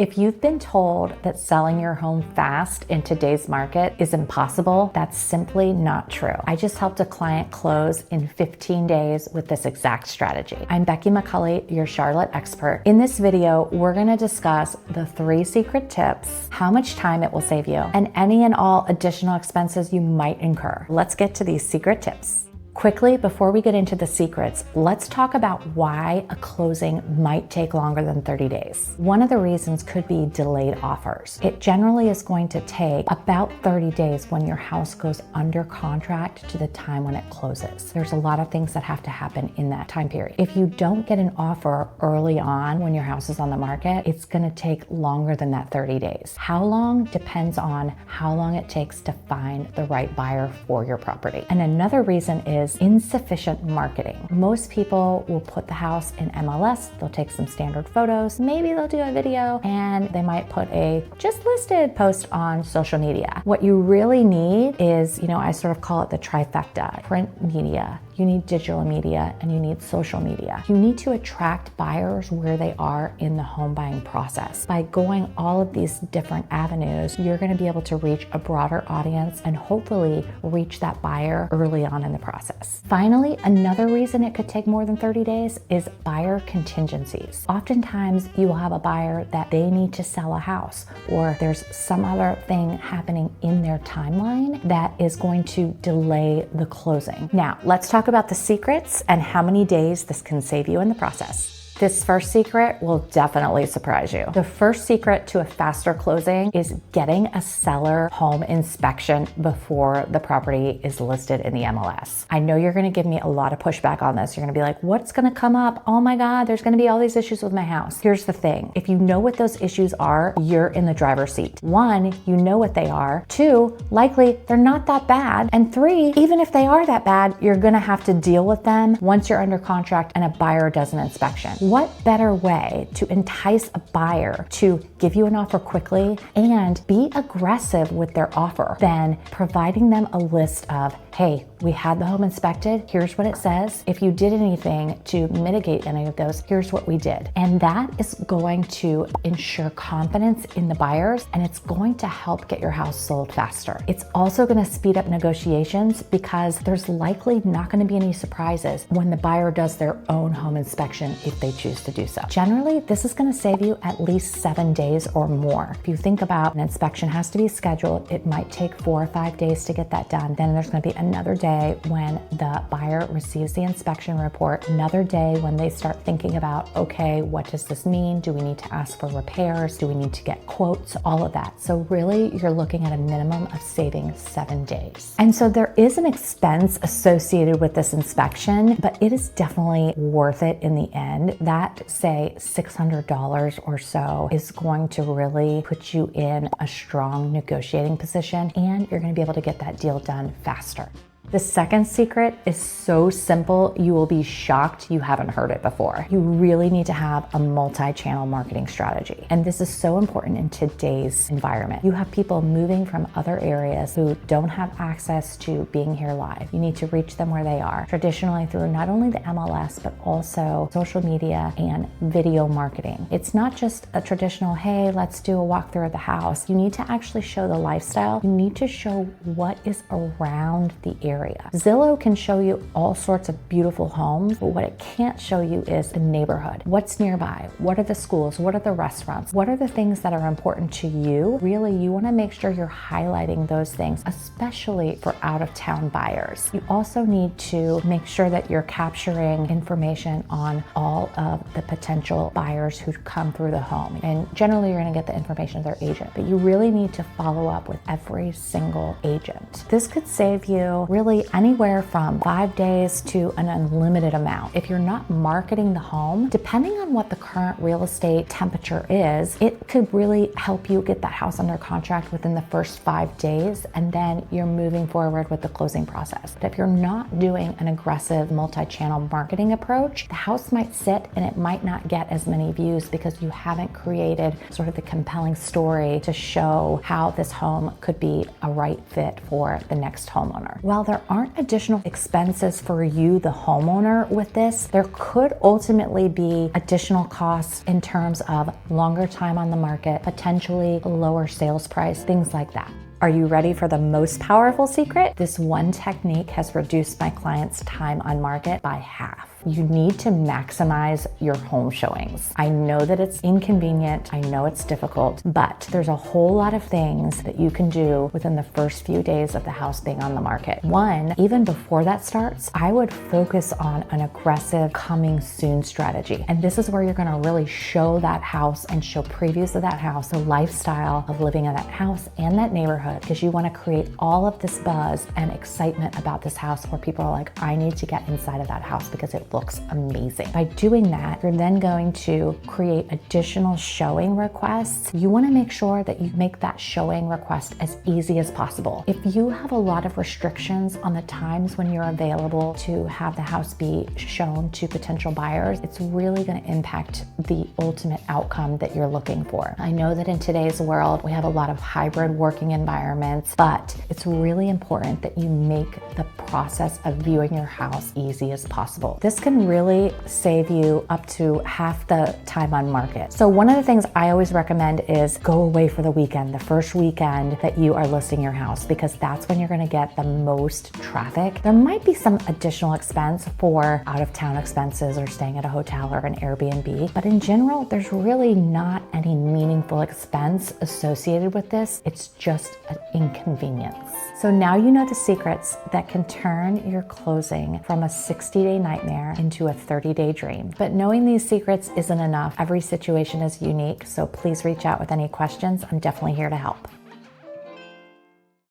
If you've been told that selling your home fast in today's market is impossible, that's simply not true. I just helped a client close in 15 days with this exact strategy. I'm Becky McCulley, your Charlotte expert. In this video, we're gonna discuss the 3 secret tips, how much time it will save you, and any and all additional expenses you might incur. Let's get to these secret tips. Quickly, before we get into the secrets, let's talk about why a closing might take longer than 30 days. One of the reasons could be delayed offers. It generally is going to take about 30 days when your house goes under contract to the time when it closes. There's a lot of things that have to happen in that time period. If you don't get an offer early on when your house is on the market, it's going to take longer than that 30 days. How long depends on how long it takes to find the right buyer for your property. And another reason is insufficient marketing. Most people will put the house in MLS, they'll take some standard photos, maybe they'll do a video, and they might put a just listed post on social media. What you really need is, I sort of call it the trifecta: print media, you need digital media, and you need social media. You need to attract buyers where they are in the home buying process. By going all of these different avenues, you're going to be able to reach a broader audience and hopefully reach that buyer early on in the process. Finally, another reason it could take more than 30 days is buyer contingencies. Oftentimes, you will have a buyer that they need to sell a house, or there's some other thing happening in their timeline that is going to delay the closing. Now, let's talk about the secrets and how many days this can save you in the process. This first secret will definitely surprise you. The first secret to a faster closing is getting a seller home inspection before the property is listed in the MLS. I know you're gonna give me a lot of pushback on this. You're gonna be like, what's gonna come up? Oh my God, there's gonna be all these issues with my house. Here's the thing. If you know what those issues are, you're in the driver's seat. 1, you know what they are. 2, likely they're not that bad. And 3, even if they are that bad, you're gonna have to deal with them once you're under contract and a buyer does an inspection. What better way to entice a buyer to give you an offer quickly and be aggressive with their offer than providing them a list of, hey, we had the home inspected, here's what it says. If you did anything to mitigate any of those, here's what we did. And that is going to ensure confidence in the buyers, and it's going to help get your house sold faster. It's also going to speed up negotiations because there's likely not going to be any surprises when the buyer does their own home inspection if they choose to do so. Generally, this is going to save you at least 7 days or more. If you think about an inspection has to be scheduled, it might take 4 or 5 days to get that done. Then there's going to be another day when the buyer receives the inspection report, another day when they start thinking about, okay, what does this mean? Do we need to ask for repairs? Do we need to get quotes? All of that. So really, you're looking at a minimum of saving 7 days. And so there is an expense associated with this inspection, but it is definitely worth it in the end. That, say, $600 or so is going to really put you in a strong negotiating position, and you're going to be able to get that deal done faster. The second secret is so simple, you will be shocked you haven't heard it before. You really need to have a multi-channel marketing strategy. And this is so important in today's environment. You have people moving from other areas who don't have access to being here live. You need to reach them where they are, traditionally through not only the MLS, but also social media and video marketing. It's not just a traditional, hey, let's do a walkthrough of the house. You need to actually show the lifestyle. You need to show what is around the area. Zillow can show you all sorts of beautiful homes, but what it can't show you is the neighborhood. What's nearby? What are the schools? What are the restaurants? What are the things that are important to you? Really, you want to make sure you're highlighting those things, especially for out-of-town buyers. You also need to make sure that you're capturing information on all of the potential buyers who come through the home. And generally, you're going to get the information of their agent, but you really need to follow up with every single agent. This could save you really anywhere from 5 days to an unlimited amount. If you're not marketing the home, depending on what the current real estate temperature is, it could really help you get that house under contract within the first 5 days, and then you're moving forward with the closing process. But if you're not doing an aggressive multi-channel marketing approach, the house might sit and it might not get as many views because you haven't created sort of the compelling story to show how this home could be a right fit for the next homeowner. While there aren't additional expenses for you, the homeowner, with this, there could ultimately be additional costs in terms of longer time on the market, potentially a lower sales price, things like that. Are you ready for the most powerful secret? This one technique has reduced my clients' time on market by half. You need to maximize your home showings. I know that it's inconvenient, I know it's difficult, but there's a whole lot of things that you can do within the first few days of the house being on the market. One, even before that starts, I would focus on an aggressive coming soon strategy. And this is where you're gonna really show that house and show previews of that house, the lifestyle of living in that house and that neighborhood, because you wanna create all of this buzz and excitement about this house where people are like, I need to get inside of that house because it looks amazing. By doing that, you're then going to create additional showing requests. You want to make sure that you make that showing request as easy as possible. If you have a lot of restrictions on the times when you're available to have the house be shown to potential buyers, it's really going to impact the ultimate outcome that you're looking for. I know that in today's world, we have a lot of hybrid working environments, but it's really important that you make the process of viewing your house easy as possible. This can really save you up to half the time on market. So one of the things I always recommend is go away for the weekend, the first weekend that you are listing your house, because that's when you're going to get the most traffic. There might be some additional expense for out of town expenses or staying at a hotel or an Airbnb, but in general, there's really not any meaningful expense associated with this. It's just an inconvenience. So now you know the secrets that can turn your closing from a 60-day nightmare into a 30-day dream. But knowing these secrets isn't enough. Every situation is unique, so please reach out with any questions. I'm definitely here to help.